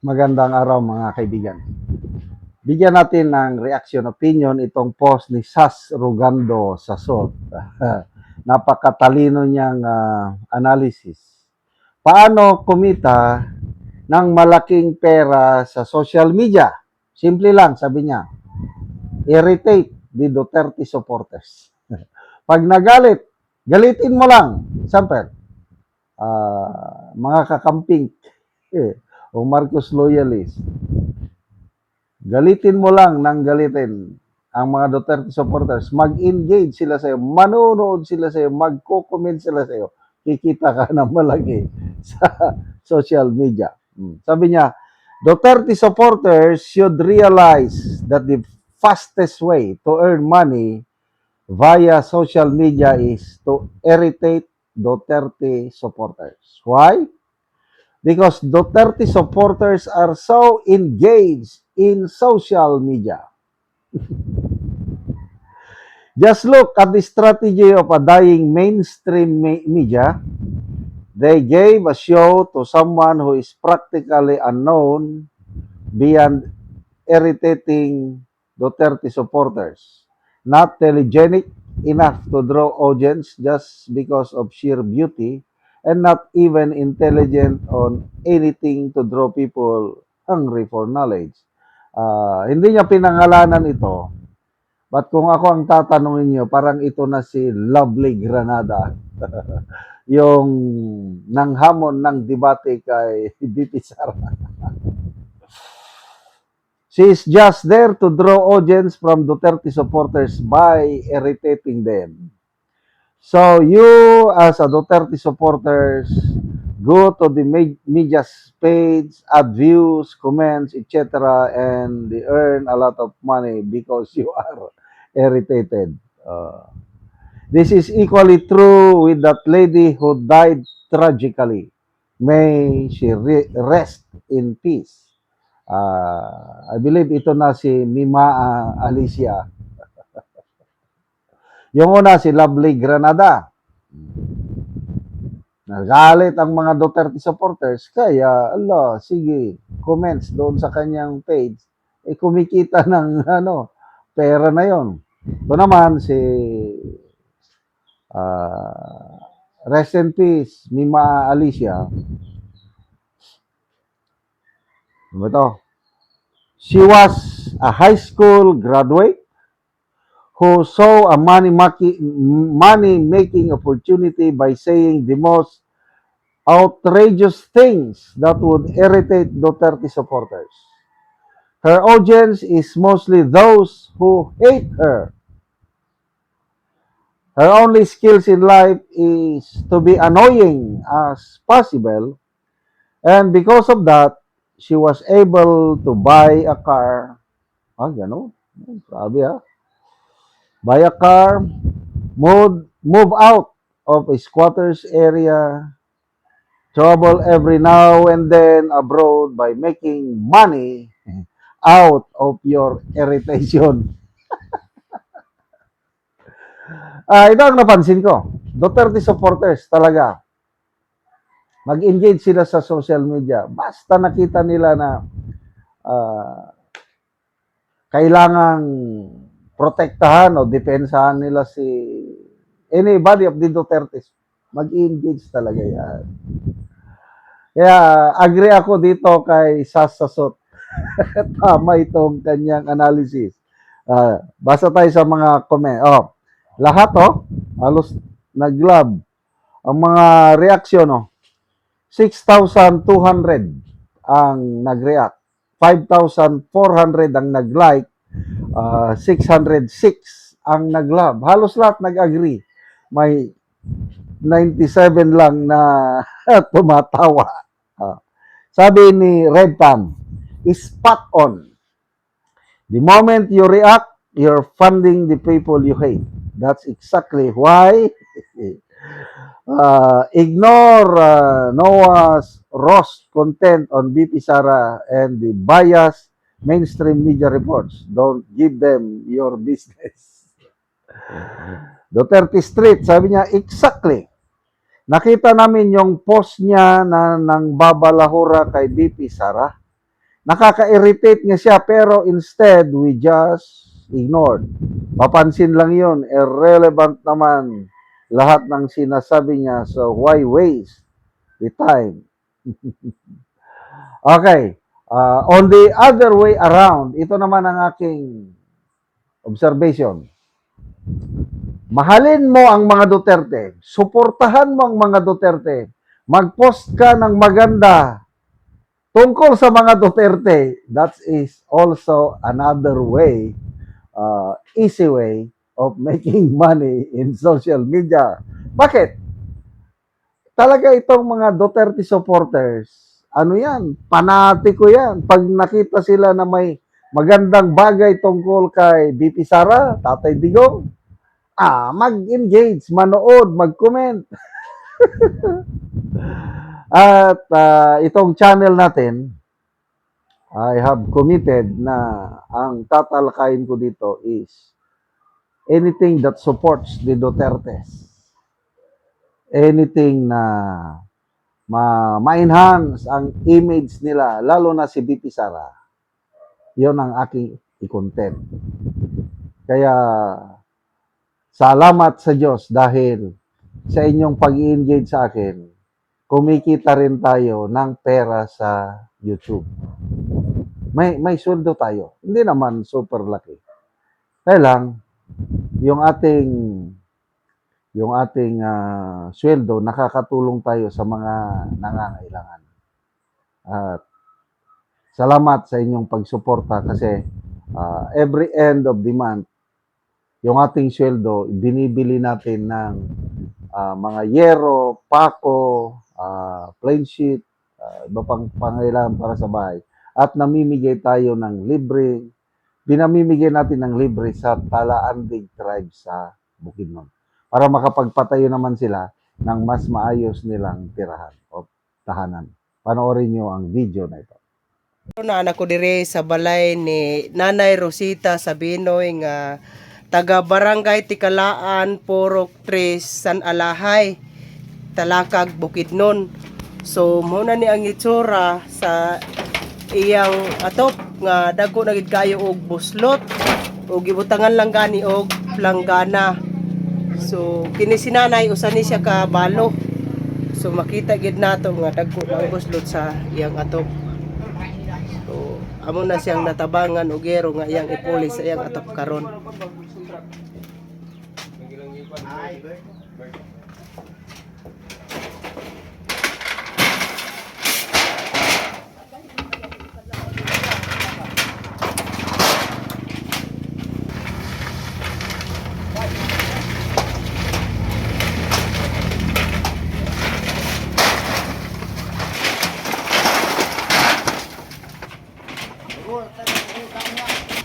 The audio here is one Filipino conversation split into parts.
Magandang araw mga kaibigan. Bigyan natin ng reaction opinion itong post ni Sas Rugando Sasot. Napakatalino niyang analysis. Paano kumita ng malaking pera sa social media? Simple lang, sabi niya. Irritate the Duterte supporters. Pag nagalit, galitin mo lang. Sample, mga kakamping o Marcos loyalist. Galitin mo lang ng galitin ang mga Duterte supporters. Mag-engage sila sa'yo, manonood sila sa'yo, magko-comment sila sa'yo. Kikita ka ng malaki sa social media. Sabi niya, Duterte supporters should realize that the fastest way to earn money via social media is to irritate Duterte supporters. Why? Because Duterte supporters are so engaged in social media. Just look at the strategy of a dying mainstream media. They gave a show to someone who is practically unknown beyond irritating Duterte supporters. Not telegenic enough to draw audience just because of sheer beauty, and not even intelligent on anything to draw people hungry for knowledge. Hindi niya pinangalanan ito, but kung ako ang tatanungin niyo, parang ito na si Lovely Granada. Yung nanghamon ng debate kay BP Sara. She is just there to draw audience from Duterte supporters by irritating them. So you as a Duterte supporters, go to the media's page, add views, comments, etc. and they earn a lot of money because you are irritated. This is equally true with that lady who died tragically. May she rest in peace. I believe ito na si Mima Alicia. Yung una si Lovely Granada. Nagalit ang mga Duterte supporters, kaya sige, comments doon sa kanyang page, kumikita ng pera na yon. Ito naman si rest in peace, Mima Alicia. Ano ito? She was a high school graduate who saw a money-making opportunity by saying the most outrageous things that would irritate Duterte supporters. Her audience is mostly those who hate her. Her only skills in life is to be annoying as possible, and because of that, she was able to buy a car. Gano'n? Sabi buy a car, move out of a squatters area, travel every now and then abroad by making money out of your irritation. Ito ang napansin ko. Duterte supporters talaga. Mag-engage sila sa social media. Basta nakita nila na kailangang protektahan o depensahan nila si anybody of the Dutertes, mag-engage talaga yan. Kaya agree ako dito kay Sas Sasot. Tama itong kanyang analysis. Basta tayo sa mga comment. Lahat halos nag-love. Ang mga reaksyon 6,200 ang nag-react. 5,400 ang nag-like. 606 ang nag-love. Halos lahat nag-agree. May 97 lang na tumatawa. Sabi ni Red Tam, spot on. The moment you react, you're funding the people you hate. That's exactly why ignore Noah's roast content on BP Sara and the biased mainstream media reports. Don't give them your business. Duterte Street, sabi niya, exactly. Nakita namin yung post niya na nang babalahura kay BP Sara. Nakaka-irritate nga siya, pero instead, we just ignored. Papansin lang yun, irrelevant naman lahat ng sinasabi niya, so why waste the time? Okay, on the other way around, ito naman ang aking observation. Mahalin mo ang mga Duterte, suportahan mo ang mga Duterte, mag-post ka ng maganda tungkol sa mga Duterte. That is also another way, easy way of making money in social media. Bakit? Talaga itong mga Duterte supporters, ano yan, panatiko yan. Pag nakita sila na may magandang bagay tungkol kay BP Sara, Tatay Digong, mag-engage, manood, mag-comment. At itong channel natin, I have committed na ang tatalakayin ko dito is anything that supports the Dutertes. Anything na ma-enhance ang image nila, lalo na si BP Sara. Yon ang aking i-content. Kaya, salamat sa Diyos dahil sa inyong pag-i-engage sa akin, kumikita rin tayo ng pera sa YouTube. May sweldo tayo. Hindi naman super laki. Kaya lang, yung ating sweldo, nakakatulong tayo sa mga nangangailangan. At salamat sa inyong pagsuporta kasi every end of the month, yung ating sweldo, binibili natin ng mga yero, pako, plain sheet, iba pang pangailangan para sa bahay. At namimigay tayo ng libre, binamimigay natin ng libre sa Talaandig tribe sa Bukidnon. Para makapagpatayo naman sila ng mas maayos nilang tirahan o tahanan. Panoorin nyo ang video na ito. Na anak ko dire sa balay ni Nanay Rosita Sabinoy nga taga Barangay Tikalaan, Purok 3, San Alahay, Talakag, Bukidnon. So muna ni ang itsura sa iyang atop nga dagko na gid kayo og buslot o gibutangan lang gani og planggana. So kini si Nanay usa ni siya ka balo. So makita gid nato nga dagko na ang buslot sa iyang atop. So amo na siyang natabangan og gero nga iyang ipuli sa iyang atop karon.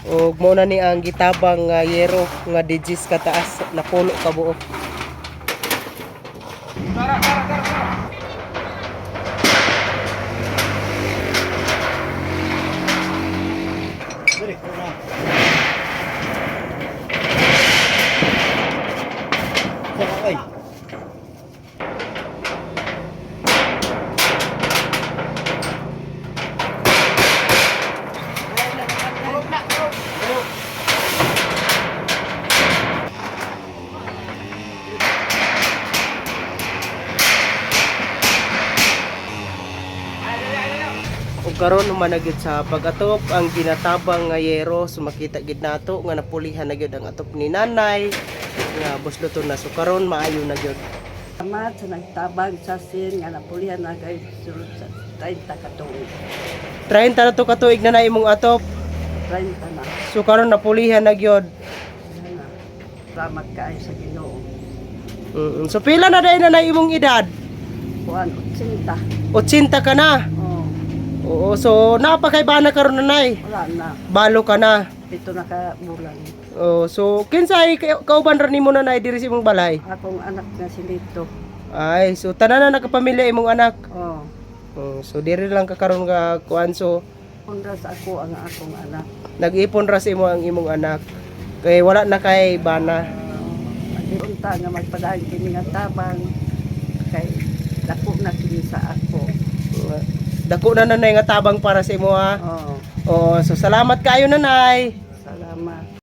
O mo na ni ang gitabang nga yero nga digis kataas na pulo ka buo. O karon man na gyud sa pag-atop ang ginatabang nga yero, so makita gid nato nga napulihan na gyud ang atop ni Nanay nga busluton na, so karon maayo na gyud. Salamat sa nagtabang sa sin nga napulihan na kay sulod sa 30 ka tuig. 30 na to katuig na imong atop. 30 na. So karon napulihan na gyud. Yan na. Salamat kaayo sa Ginoo. So pila na dai na imong edad? Kuan 80. 80 ka na. Oh, Oo, so napakay bana karon Nanay. wala na. Balo ka na. Pito na ka bulan. Oh, so kinsay kauban ra nimo Nanay diri sa imong balay? Akong anak na si Lito. Ay, so tanan na nakapamilya imong anak. Oh, Oh, so diri lang ka karon nga kuan, so undra sa ako ang akong anak. nag-ipon ra sa imo ang imong anak. Kay wala na kay bana. Unta nga magpadayon kini nga tabang kay dako na kini sa ako. Dako na nanay nga tabang para sa imo ha. Oo. Oo, so salamat kayo nanay. Salamat.